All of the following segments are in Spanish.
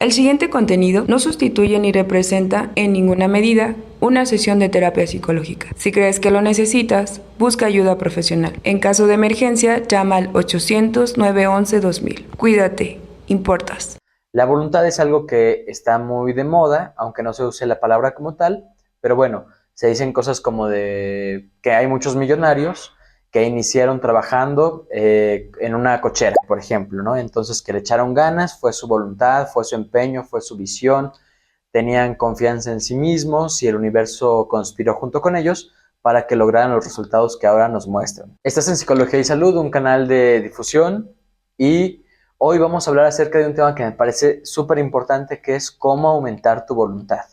El siguiente contenido no sustituye ni representa en ninguna medida una sesión de terapia psicológica. Si crees que lo necesitas, busca ayuda profesional. En caso de emergencia, llama al 800-911-2000. Cuídate, importas. La voluntad es algo que está muy de moda, aunque no se use la palabra como tal, pero bueno, se dicen cosas como de que hay muchos millonarios que iniciaron trabajando en una cochera, por ejemplo, ¿no? Entonces que le echaron ganas, fue su voluntad, fue su empeño, fue su visión, tenían confianza en sí mismos y el universo conspiró junto con ellos para que lograran los resultados que ahora nos muestran. Estás en Psicología y Salud, un canal de difusión, y hoy vamos a hablar acerca de un tema que me parece súper importante, que es cómo aumentar tu voluntad.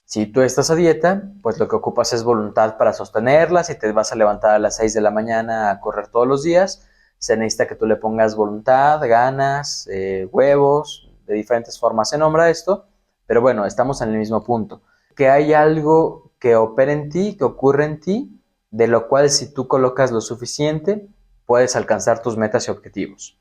Si tú estás a dieta, pues lo que ocupas es voluntad para sostenerla. Si te vas a levantar a las 6 de la mañana a correr todos los días, se necesita que tú le pongas voluntad, ganas, huevos, de diferentes formas se nombra esto, pero bueno, estamos en el mismo punto. Que hay algo que opera en ti, que ocurre en ti, de lo cual si tú colocas lo suficiente, puedes alcanzar tus metas y objetivos.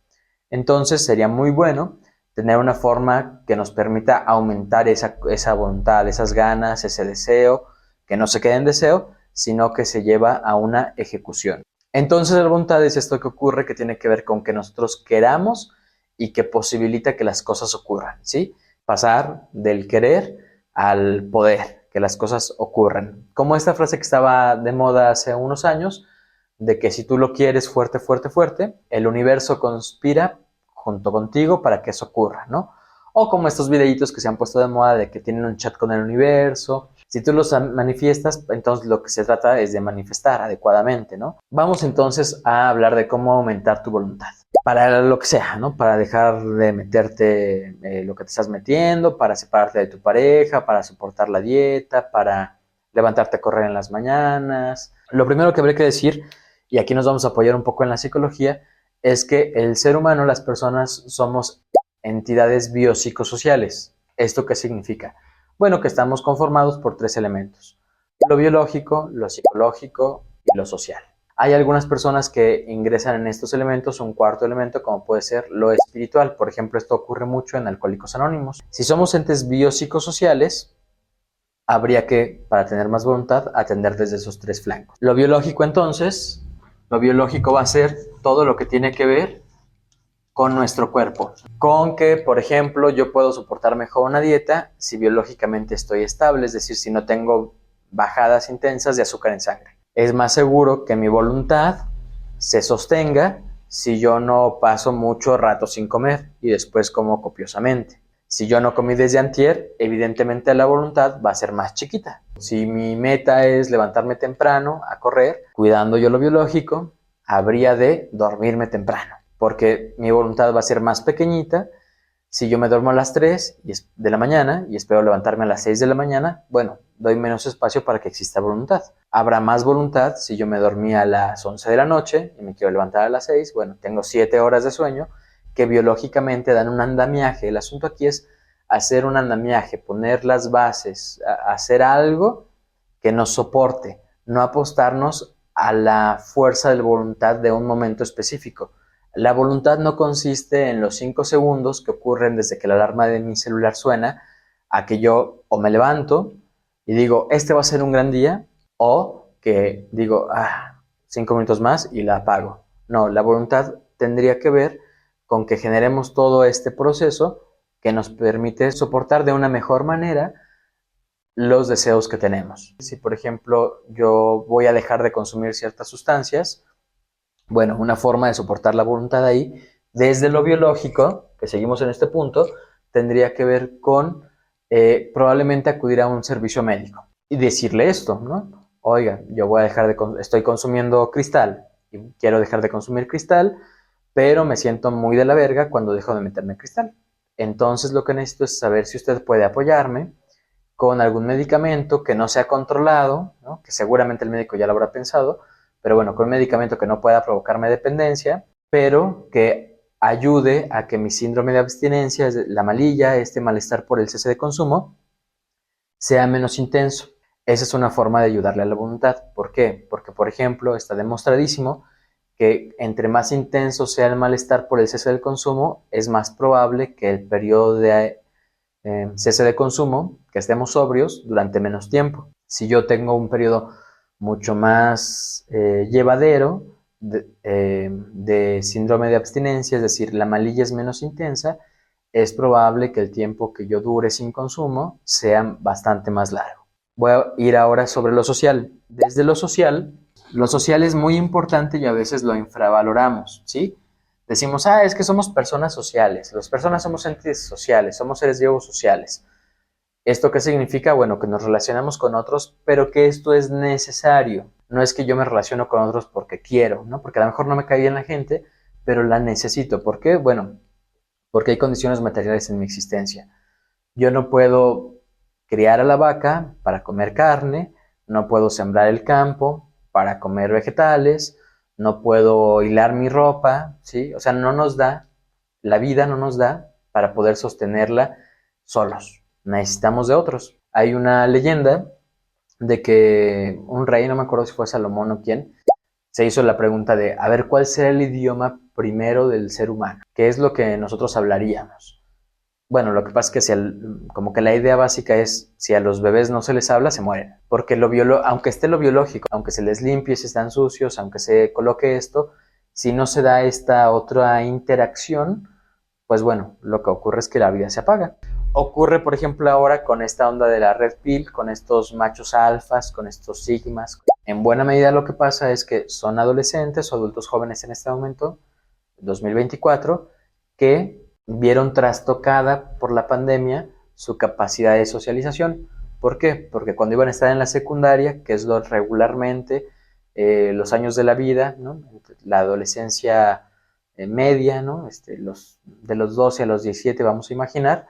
Entonces sería muy bueno tener una forma que nos permita aumentar esa voluntad, esas ganas, ese deseo, que no se quede en deseo, sino que se lleva a una ejecución. Entonces la voluntad es esto que ocurre, que tiene que ver con que nosotros queramos y que posibilita que las cosas ocurran, ¿sí? Pasar del querer al poder, que las cosas ocurran. Como esta frase que estaba de moda hace unos años, de que si tú lo quieres fuerte, fuerte, fuerte, el universo conspira junto contigo para que eso ocurra, ¿no? O como estos videitos que se han puesto de moda de que tienen un chat con el universo. Si tú los manifiestas, entonces lo que se trata es de manifestar adecuadamente, ¿no? Vamos entonces a hablar de cómo aumentar tu voluntad. Para lo que sea, ¿no? Para dejar de meterte lo que te estás metiendo, para separarte de tu pareja, para soportar la dieta, para levantarte a correr en las mañanas. Lo primero que habría que decir, y aquí nos vamos a apoyar un poco en la psicología, es que el ser humano, las personas, somos entidades biopsicosociales. ¿Esto qué significa? Bueno, que estamos conformados por 3 elementos: lo biológico, lo psicológico y lo social. Hay algunas personas que ingresan en estos elementos un cuarto elemento, como puede ser lo espiritual. Por ejemplo, esto ocurre mucho en Alcohólicos Anónimos. Si somos entes biopsicosociales, habría que, para tener más voluntad, atender desde esos 3 flancos. Lo biológico, entonces, lo biológico va a ser todo lo que tiene que ver con nuestro cuerpo. Con que, por ejemplo, yo puedo soportar mejor una dieta si biológicamente estoy estable, es decir, si no tengo bajadas intensas de azúcar en sangre. Es más seguro que mi voluntad se sostenga si yo no paso mucho rato sin comer y después como copiosamente. Si yo no comí desde antier, evidentemente la voluntad va a ser más chiquita. Si mi meta es levantarme temprano a correr, cuidando yo lo biológico, habría de dormirme temprano, porque mi voluntad va a ser más pequeñita. Si yo me duermo a las 3 de la mañana y espero levantarme a las 6 de la mañana, bueno, doy menos espacio para que exista voluntad. Habrá más voluntad si yo me dormí a las 11 de la noche y me quiero levantar a las 6, bueno, tengo 7 horas de sueño que biológicamente dan un andamiaje. El asunto aquí es hacer un andamiaje, poner las bases, hacer algo que nos soporte, no apostarnos a la fuerza de voluntad de un momento específico. La voluntad no consiste en los 5 segundos que ocurren desde que la alarma de mi celular suena a que yo o me levanto y digo, este va a ser un gran día, o que digo, 5 minutos más y la apago. No, la voluntad tendría que ver con que generemos todo este proceso que nos permite soportar de una mejor manera los deseos que tenemos. Si, por ejemplo, yo voy a dejar de consumir ciertas sustancias, bueno, una forma de soportar la voluntad ahí, desde lo biológico, que seguimos en este punto, tendría que ver con probablemente acudir a un servicio médico y decirle esto, ¿no? Oiga, yo voy a dejar estoy consumiendo cristal y quiero dejar de consumir cristal, pero me siento muy de la verga cuando dejo de meterme cristal. Entonces lo que necesito es saber si usted puede apoyarme con algún medicamento que no sea controlado, ¿no? Que seguramente el médico ya lo habrá pensado, pero bueno, con un medicamento que no pueda provocarme dependencia, pero que ayude a que mi síndrome de abstinencia, la malilla, este malestar por el cese de consumo, sea menos intenso. Esa es una forma de ayudarle a la voluntad. ¿Por qué? Porque, por ejemplo, está demostradísimo que entre más intenso sea el malestar por el cese del consumo, es más probable que el periodo de cese de consumo, que estemos sobrios durante menos tiempo. Si yo tengo un periodo mucho más llevadero de síndrome de abstinencia, es decir, la malilla es menos intensa, es probable que el tiempo que yo dure sin consumo sea bastante más largo. Voy a ir ahora sobre lo social. Desde lo social es muy importante y a veces lo infravaloramos, ¿sí? Decimos, es que somos personas sociales, las personas somos entes sociales, somos seres vivos sociales. ¿Esto qué significa? Bueno, que nos relacionamos con otros, pero que esto es necesario. No es que yo me relaciono con otros porque quiero, ¿no? Porque a lo mejor no me cae bien la gente, pero la necesito. ¿Por qué? Bueno, porque hay condiciones materiales en mi existencia. Yo no puedo criar a la vaca para comer carne, no puedo sembrar el campo para comer vegetales, no puedo hilar mi ropa, ¿sí? O sea, no nos da, la vida no nos da para poder sostenerla solos. Necesitamos de otros. Hay una leyenda de que un rey, no me acuerdo si fue Salomón o quién, se hizo la pregunta de, a ver, ¿cuál será el idioma primero del ser humano? ¿Qué es lo que nosotros hablaríamos? Bueno, lo que pasa es que como que la idea básica es, si a los bebés no se les habla, se mueren. Porque aunque esté lo biológico, aunque se les limpie si están sucios, aunque se coloque esto, si no se da esta otra interacción, pues bueno, lo que ocurre es que la vida se apaga. Ocurre, por ejemplo, ahora con esta onda de la Red Pill, con estos machos alfas, con estos sigmas. En buena medida lo que pasa es que son adolescentes o adultos jóvenes en este momento, 2024, que vieron trastocada por la pandemia su capacidad de socialización. ¿Por qué? Porque cuando iban a estar en la secundaria, que es lo regularmente los años de la vida, ¿no? La adolescencia media, ¿no? De los 12 a los 17 vamos a imaginar,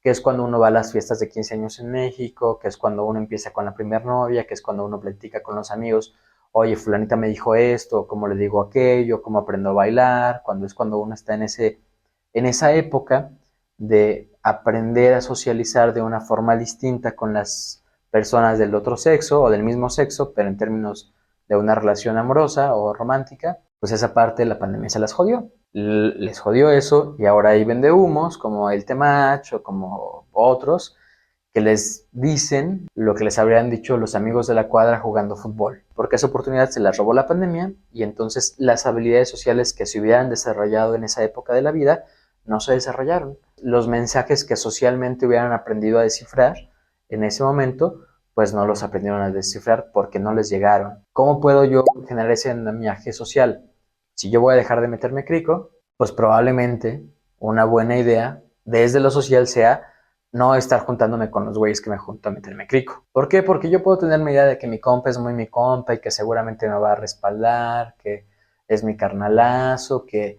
que es cuando uno va a las fiestas de 15 años en México, que es cuando uno empieza con la primera novia, que es cuando uno platica con los amigos, oye, fulanita me dijo esto, cómo le digo aquello, cómo aprendo a bailar, cuando uno está en esa época de aprender a socializar de una forma distinta con las personas del otro sexo o del mismo sexo, pero en términos de una relación amorosa o romántica, pues esa parte de la pandemia se las jodió. Les jodió eso y ahora hay vendehumos como el Temach o como otros que les dicen lo que les habrían dicho los amigos de la cuadra jugando fútbol, porque esa oportunidad se la robó la pandemia y entonces las habilidades sociales que se hubieran desarrollado en esa época de la vida no se desarrollaron. Los mensajes que socialmente hubieran aprendido a descifrar en ese momento, pues no los aprendieron a descifrar porque no les llegaron. ¿Cómo puedo yo generar ese andamiaje social? Si yo voy a dejar de meterme crico, pues probablemente una buena idea desde lo social sea no estar juntándome con los güeyes que me junto a meterme crico. ¿Por qué? Porque yo puedo tener mi idea de que mi compa es muy mi compa y que seguramente me va a respaldar, que es mi carnalazo, que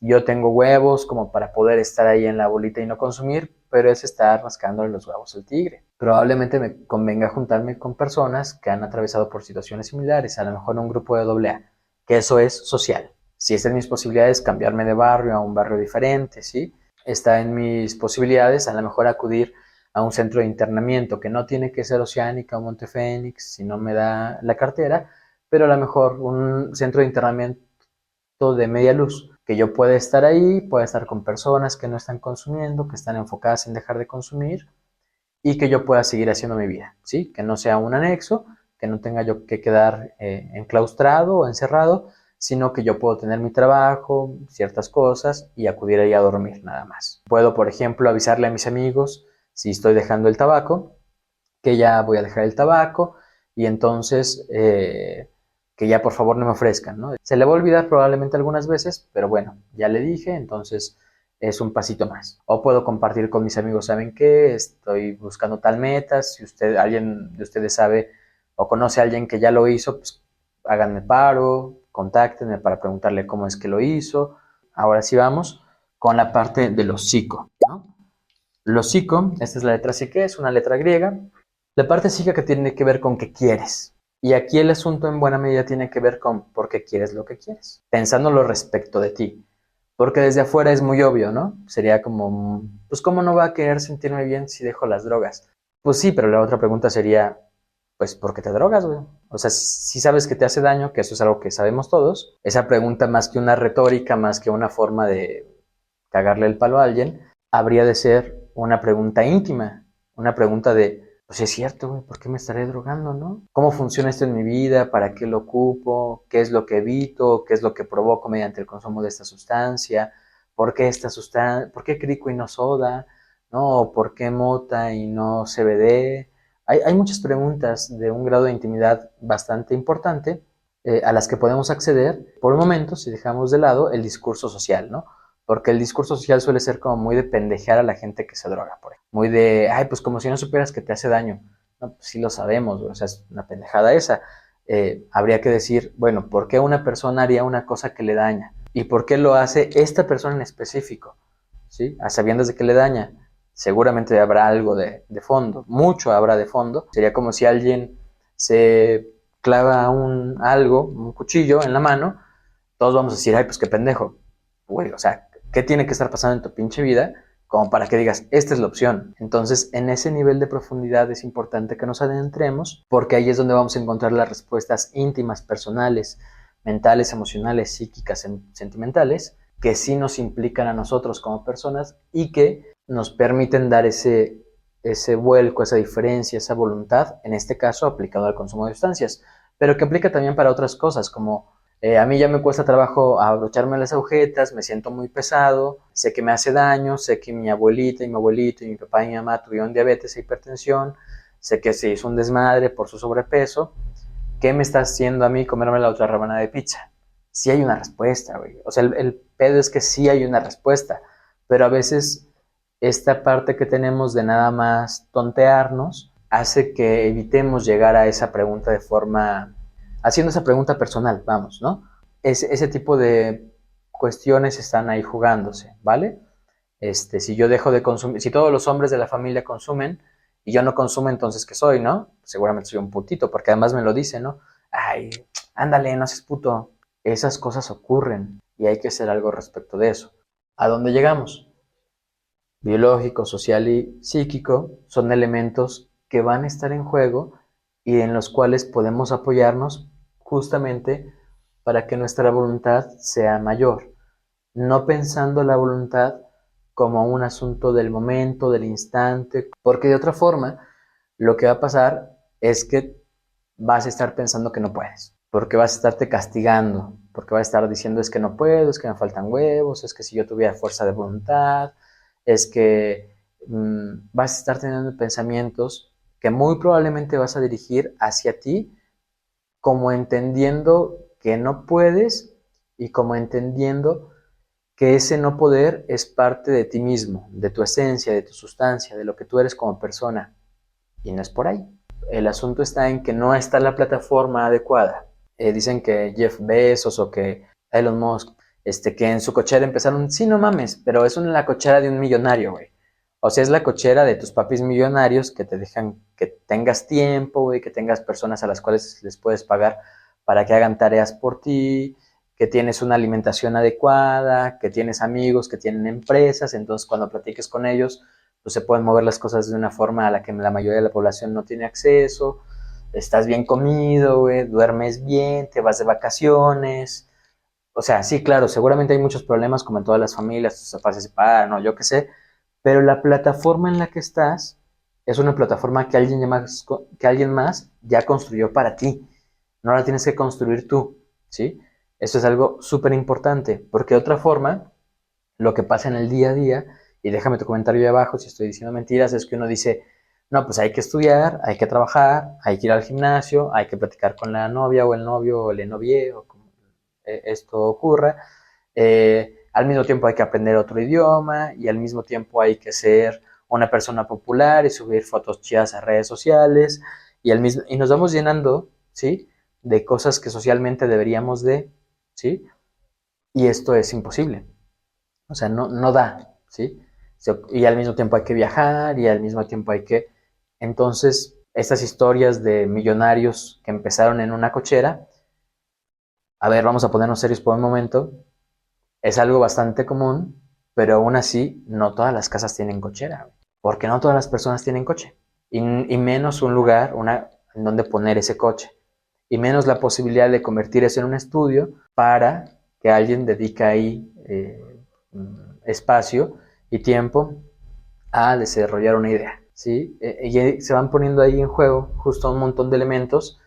yo tengo huevos como para poder estar ahí en la bolita y no consumir, pero es estar rascándole los huevos al tigre. Probablemente me convenga juntarme con personas que han atravesado por situaciones similares, a lo mejor en un grupo de AA, que eso es social. Si está en mis posibilidades cambiarme de barrio a un barrio diferente, ¿sí? Está en mis posibilidades a lo mejor acudir a un centro de internamiento que no tiene que ser Oceánica o Montefénix si no me da la cartera, pero a lo mejor un centro de internamiento de media luz, que yo pueda estar ahí, pueda estar con personas que no están consumiendo, que están enfocadas en dejar de consumir y que yo pueda seguir haciendo mi vida, ¿sí? Que no sea un anexo, que no tenga yo que quedar enclaustrado o encerrado, sino que yo puedo tener mi trabajo, ciertas cosas y acudir ahí a dormir nada más. Puedo, por ejemplo, avisarle a mis amigos si estoy dejando el tabaco, que ya voy a dejar el tabaco y entonces que ya por favor no me ofrezcan, ¿no? Se le va a olvidar probablemente algunas veces, pero bueno, ya le dije, entonces es un pasito más. O puedo compartir con mis amigos, ¿saben qué? Estoy buscando tal meta, si alguien de ustedes sabe o conoce a alguien que ya lo hizo, pues háganme paro, contáctenme para preguntarle cómo es que lo hizo. Ahora sí vamos con la parte de los psico, ¿no? Los psico, esta es la letra psique, es una letra griega. La parte psíquica que tiene que ver con qué quieres. Y aquí el asunto en buena medida tiene que ver con por qué quieres lo que quieres. Pensándolo respecto de ti. Porque desde afuera es muy obvio, ¿no? Sería como, pues ¿cómo no va a querer sentirme bien si dejo las drogas? Pues sí, pero la otra pregunta sería, pues, ¿por qué te drogas, güey? O sea, si sabes que te hace daño, que eso es algo que sabemos todos, esa pregunta más que una retórica, más que una forma de cagarle el palo a alguien, habría de ser una pregunta íntima, una pregunta de, pues es cierto, güey, ¿por qué me estaré drogando, no? ¿Cómo funciona esto en mi vida? ¿Para qué lo ocupo? ¿Qué es lo que evito? ¿Qué es lo que provoco mediante el consumo de esta sustancia? ¿Por qué esta sustancia? ¿Por qué crico y no soda? ¿No? ¿Por qué mota y no CBD? Hay muchas preguntas de un grado de intimidad bastante importante a las que podemos acceder por un momento si dejamos de lado el discurso social, ¿no? Porque el discurso social suele ser como muy de pendejear a la gente que se droga, por ejemplo. Muy de, ay, pues como si no supieras que te hace daño. No, pues sí lo sabemos, o sea, es una pendejada esa. Habría que decir, bueno, ¿por qué una persona haría una cosa que le daña? ¿Y por qué lo hace esta persona en específico? ¿Sí? A sabiendas de que le daña. Seguramente habrá algo de fondo, mucho habrá de fondo. Sería como si alguien se clava un cuchillo en la mano, todos vamos a decir, ay, pues qué pendejo. Güey, o sea, ¿qué tiene que estar pasando en tu pinche vida como para que digas, esta es la opción? Entonces, en ese nivel de profundidad es importante que nos adentremos, porque ahí es donde vamos a encontrar las respuestas íntimas, personales, mentales, emocionales, psíquicas, sentimentales, que sí nos implican a nosotros como personas y que nos permiten dar ese vuelco, esa diferencia, esa voluntad, en este caso aplicado al consumo de sustancias, pero que aplica también para otras cosas, como a mí ya me cuesta trabajo abrocharme las agujetas, me siento muy pesado, sé que me hace daño, sé que mi abuelita y mi abuelito y mi papá y mi mamá tuvieron diabetes e hipertensión, sé que se hizo un desmadre por su sobrepeso. ¿Qué me está haciendo a mí comerme la otra rebanada de pizza? Sí hay una respuesta, güey. O sea, el pedo es que sí hay una respuesta, pero a veces esta parte que tenemos de nada más tontearnos hace que evitemos llegar a esa pregunta de forma, haciendo esa pregunta personal, vamos, ¿no? Ese tipo de cuestiones están ahí jugándose, ¿vale? Si yo dejo de consumir, si todos los hombres de la familia consumen y yo no consumo, entonces ¿qué soy, no? Seguramente soy un putito, porque además me lo dicen, ¿no? Ay, ándale, no seas puto. Esas cosas ocurren y hay que hacer algo respecto de eso. ¿A dónde llegamos? Biológico, social y psíquico son elementos que van a estar en juego y en los cuales podemos apoyarnos justamente para que nuestra voluntad sea mayor, no pensando la voluntad como un asunto del momento, del instante, porque de otra forma lo que va a pasar es que vas a estar pensando que no puedes, porque vas a estarte castigando, porque vas a estar diciendo es que no puedo, es que me faltan huevos, es que si yo tuviera fuerza de voluntad, es que vas a estar teniendo pensamientos que muy probablemente vas a dirigir hacia ti como entendiendo que no puedes y como entendiendo que ese no poder es parte de ti mismo, de tu esencia, de tu sustancia, de lo que tú eres como persona. Y no es por ahí. El asunto está en que no está la plataforma adecuada. Dicen que Jeff Bezos o que Elon Musk, que en su cochera empezaron, sí, no mames, pero es la cochera de un millonario, güey. O sea, es la cochera de tus papis millonarios que te dejan que tengas tiempo, güey, que tengas personas a las cuales les puedes pagar para que hagan tareas por ti, que tienes una alimentación adecuada, que tienes amigos, que tienen empresas, entonces cuando platiques con ellos, pues se pueden mover las cosas de una forma a la que la mayoría de la población no tiene acceso, estás bien comido, güey, duermes bien, te vas de vacaciones. O sea, sí, claro, seguramente hay muchos problemas como en todas las familias, tus papás se separan, no, yo qué sé, pero la plataforma en la que estás es una plataforma que alguien más ya construyó para ti. No la tienes que construir tú, ¿sí? Eso es algo súper importante, porque de otra forma, lo que pasa en el día a día, y déjame tu comentario ahí abajo si estoy diciendo mentiras, es que uno dice, no, pues hay que estudiar, hay que trabajar, hay que ir al gimnasio, hay que platicar con la novia o el novio o el novie o como esto ocurra. Al mismo tiempo hay que aprender otro idioma y al mismo tiempo hay que ser una persona popular y subir fotos chidas a redes sociales y nos vamos llenando, ¿sí? De cosas que socialmente deberíamos de, ¿sí? Y esto es imposible. O sea, no da, ¿sí? Y al mismo tiempo hay que viajar y al mismo tiempo hay que... Entonces, estas historias de millonarios que empezaron en una cochera, a ver, vamos a ponernos serios por un momento, es algo bastante común, pero aún así no todas las casas tienen cochera, porque no todas las personas tienen coche. y menos un lugar en donde poner ese coche, y menos la posibilidad de convertir eso en un estudio para que alguien dedique ahí espacio y tiempo a desarrollar una idea, ¿sí? Y se van poniendo ahí en juego justo un montón de elementos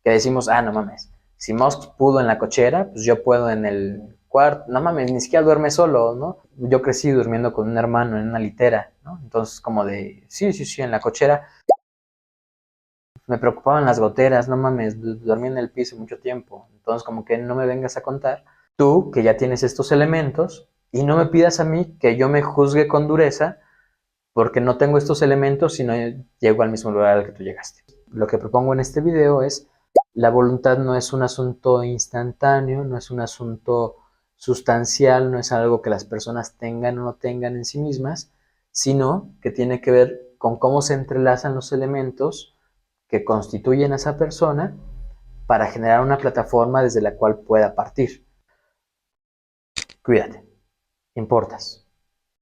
que decimos, no mames, si Musk pudo en la cochera, pues yo puedo en el cuarto, no mames, ni siquiera duerme solo, ¿no? Yo crecí durmiendo con un hermano en una litera, ¿no? Entonces como de, sí, en la cochera. Me preocupaban las goteras, no mames, dormí en el piso mucho tiempo. Entonces como que no me vengas a contar, tú que ya tienes estos elementos, y no me pidas a mí que yo me juzgue con dureza porque no tengo estos elementos y no llego al mismo lugar al que tú llegaste. Lo que propongo en este video es, la voluntad no es un asunto instantáneo, no es un asunto sustancial, no es algo que las personas tengan o no tengan en sí mismas, sino que tiene que ver con cómo se entrelazan los elementos que constituyen a esa persona para generar una plataforma desde la cual pueda partir. Cuídate, importas.